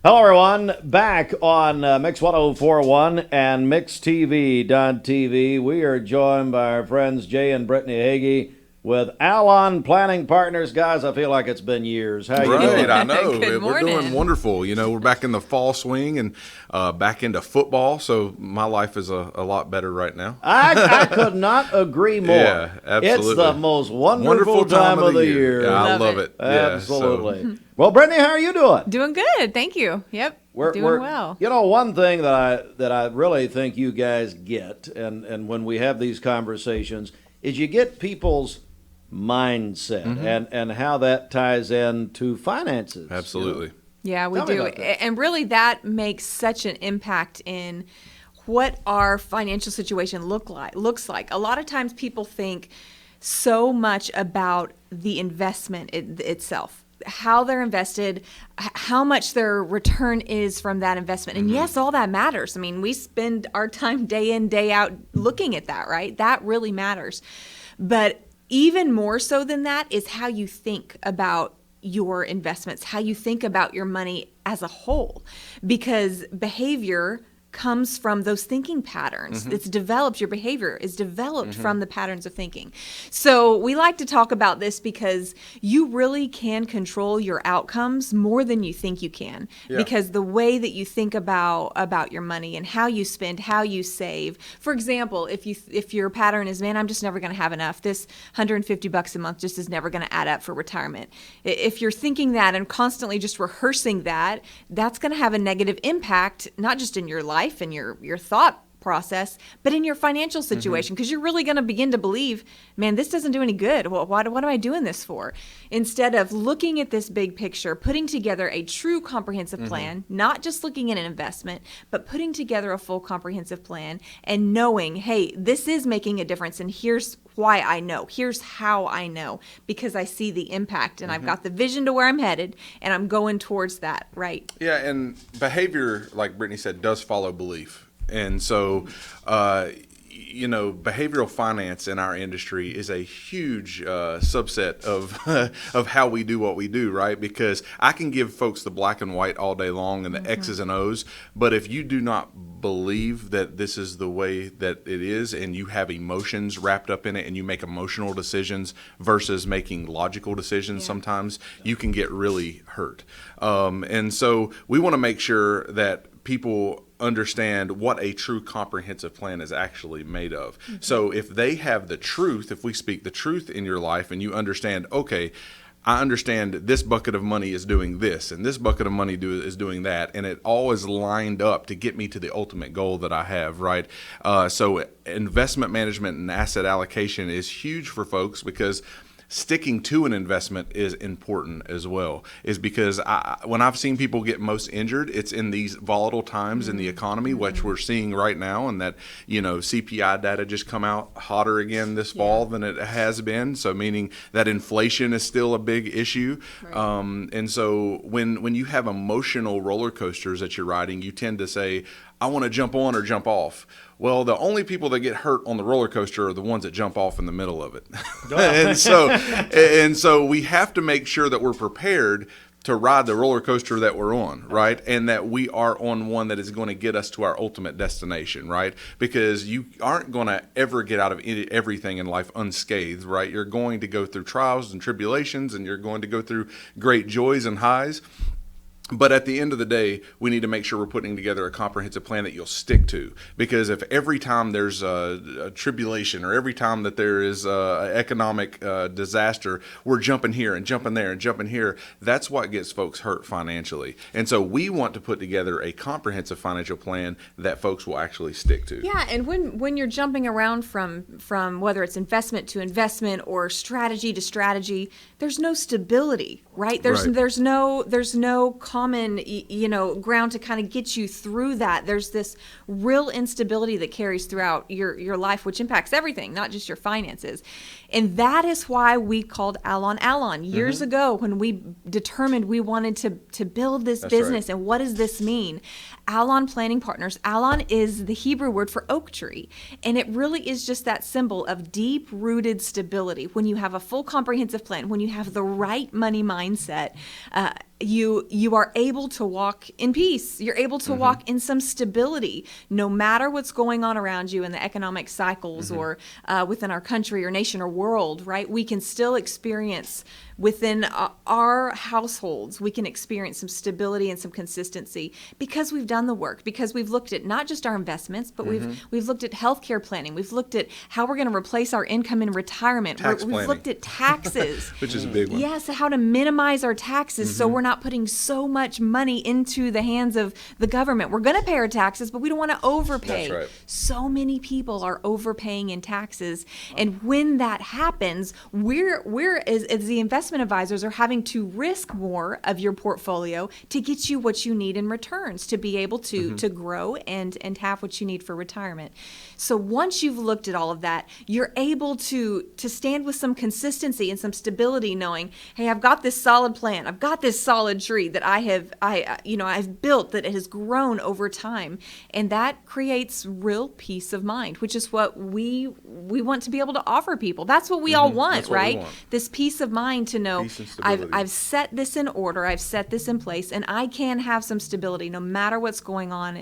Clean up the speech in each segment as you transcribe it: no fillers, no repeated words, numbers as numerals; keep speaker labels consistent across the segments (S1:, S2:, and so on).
S1: Hello, everyone. Back on Mix 1041 and MixTV.tv. We are joined by our friends Jay and Brittany Hagee with Alon Planning Partners. Guys, I feel like it's been years. How you
S2: Right,
S1: doing?
S2: I know.
S3: Good
S2: We're doing
S3: morning.
S2: wonderful. We're back in the fall swing and back into football, so my life is a lot better right now.
S1: I could not agree more.
S2: Yeah, absolutely.
S1: It's the most wonderful time of the year.
S2: Yeah, I
S3: Love
S2: love
S3: it.
S2: it. Yeah,
S1: Absolutely. Well, Brittany, how are you doing?
S3: Doing good, thank you. Yep, doing well.
S1: You know, one thing that I really think you guys get, and when we have these conversations, is you get people's mindset and how that ties into finances.
S2: Absolutely.
S3: Yeah, we
S1: Tell me
S3: do.
S1: about that.
S3: And really that makes such an impact in what our financial situation looks like. A lot of times people think so much about the investment itself, how they're invested, how much their return is from that investment. And yes, all that matters. I mean, we spend our time day in, day out looking at that, right? That really matters. But even more so than that is how you think about your investments, how you think about your money as a whole, because behavior comes from those thinking patterns. It's developed, your behavior is developed from the patterns of thinking. So we like to talk about this because you really can control your outcomes more than you think you can.
S2: Yeah.
S3: Because the way that you think about your money and how you spend, how you save. For example, if your pattern is, man, I'm just never going to have enough. This $150 a month just is never going to add up for retirement. If you're thinking that and constantly just rehearsing that, that's going to have a negative impact, not just in your life and your thought process, but in your financial situation, because you're really going to begin to believe, man, this doesn't do any good. Well, what am I doing this for? Instead of looking at this big picture, putting together a true comprehensive plan, not just looking at an investment, but putting together a full comprehensive plan and knowing, hey, this is making a difference, and here's why I know. Here's how I know, because I see the impact and I've got the vision to where I'm headed and I'm going towards that, right?
S2: Yeah, and behavior, like Brittany said, does follow belief. And so, behavioral finance in our industry is a huge subset of of how we do what we do, right? Because I can give folks the black and white all day long and the X's and O's, but if you do not believe that this is the way that it is and you have emotions wrapped up in it and you make emotional decisions versus making logical decisions, sometimes you can get really hurt. And so we want to make sure that people understand what a true comprehensive plan is actually made of. So if they have the truth, if we speak the truth in your life and you understand, okay, I understand this bucket of money is doing this and this bucket of money is doing that, and it all is lined up to get me to the ultimate goal that I have, right? So investment management and asset allocation is huge for folks, because sticking to an investment is important as well, is because when I've seen people get most injured, it's in these volatile times in the economy, which we're seeing right now, and that, CPI data just come out hotter again this fall than it has been. So meaning that inflation is still a big issue. Right. And so when you have emotional roller coasters that you're riding, you tend to say, I want to jump on or jump off. Well, the only people that get hurt on the roller coaster are the ones that jump off in the middle of it. and so we have to make sure that we're prepared to ride the roller coaster that we're on, right? And that we are on one that is going to get us to our ultimate destination, right? Because you aren't going to ever get out of everything in life unscathed, right? You're going to go through trials and tribulations, and you're going to go through great joys and highs. But at the end of the day, we need to make sure we're putting together a comprehensive plan that you'll stick to. Because if every time there's a tribulation, or every time that there is an economic disaster, we're jumping here and jumping there and jumping here, that's what gets folks hurt financially. And so we want to put together a comprehensive financial plan that folks will actually stick to.
S3: Yeah, and when you're jumping around from whether it's investment to investment or strategy to strategy, there's no stability, right? There's no common ground to kind of get you through that. There's this real instability that carries throughout your life, which impacts everything, not just your finances. And that is why we called Alon years ago, when we determined we wanted to build this business. Right. And what does this mean? Alon Planning Partners. Alon is the Hebrew word for oak tree. And it really is just that symbol of deep-rooted stability. When you have a full comprehensive plan, when you have the right money mindset, you are able to walk in peace. You're able to walk in some stability, no matter what's going on around you in the economic cycles or within our country or nation or world, right? We can still experience within our households, we can experience some stability and some consistency because we've done the work, because we've looked at not just our investments, but we've looked at healthcare planning. We've looked at how we're going to replace our income in retirement.
S2: Tax
S3: We've
S2: planning.
S3: looked at taxes.
S2: Which is a big one.
S3: Yes, how to minimize our taxes so we're not putting so much money into the hands of the government. We're going to pay our taxes, but we don't want to overpay.
S2: That's right.
S3: So many people are overpaying in taxes, and when that happens, we're as the investment advisors are having to risk more of your portfolio to get you what you need in returns to be able to grow and have what you need for retirement. So once you've looked at all of that, you're able to stand with some consistency and some stability, knowing, hey, I've got this solid plan. I've got this solid tree that I've built that it has grown over time, and that creates real peace of mind, which is what we want to be able to offer people. That's what we all want,
S2: That's what we
S3: right?
S2: want.
S3: This peace of mind to know
S2: Peace and stability.
S3: I've set this in order, I've set this in place, and I can have some stability no matter what's going on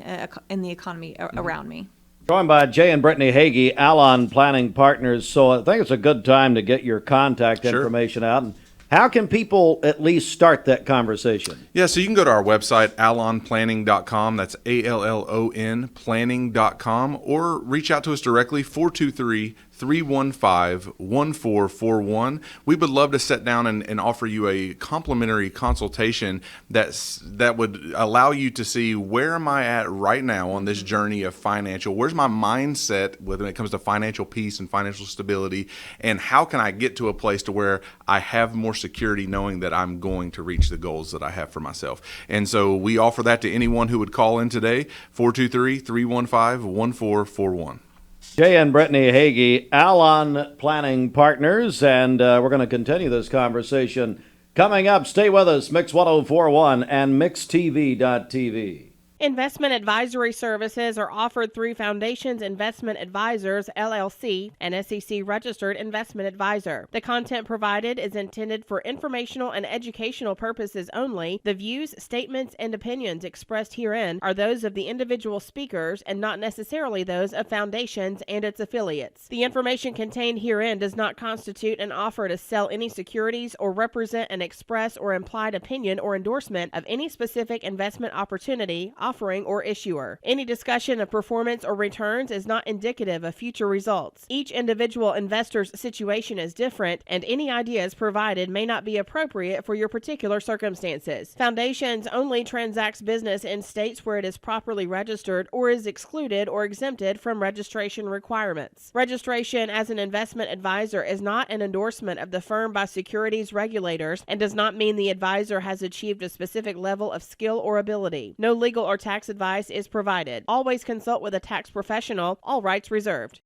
S3: in the economy around me.
S1: Joined by Jay and Brittany Hagee, Alon Planning Partners. So I think it's a good time to get your contact
S2: Sure.
S1: information out. And how can people at least start that conversation?
S2: Yeah, so you can go to our website, allonplanning.com. That's ALLON planning.com, or reach out to us directly, 423-315-1441. We would love to sit down and offer you a complimentary consultation that would allow you to see where am I at right now on this journey of financial, where's my mindset when it comes to financial peace and financial stability, and how can I get to a place to where I have more security knowing that I'm going to reach the goals that I have for myself. And so we offer that to anyone who would call in today, 423-315-1441.
S1: Jay and Brittany Hagee, Alon Planning Partners, and we're going to continue this conversation. Coming up, stay with us, Mix 1041 and MixTV.tv.
S4: Investment advisory services are offered through Foundations Investment Advisors, LLC, an SEC-registered investment advisor. The content provided is intended for informational and educational purposes only. The views, statements, and opinions expressed herein are those of the individual speakers and not necessarily those of Foundations and its affiliates. The information contained herein does not constitute an offer to sell any securities or represent an express or implied opinion or endorsement of any specific investment opportunity, offering, or issuer. Any discussion of performance or returns is not indicative of future results. Each individual investor's situation is different, and any ideas provided may not be appropriate for your particular circumstances. Foundations only transacts business in states where it is properly registered or is excluded or exempted from registration requirements. Registration as an investment advisor is not an endorsement of the firm by securities regulators and does not mean the advisor has achieved a specific level of skill or ability. No legal or tax advice is provided. Always consult with a tax professional. All rights reserved.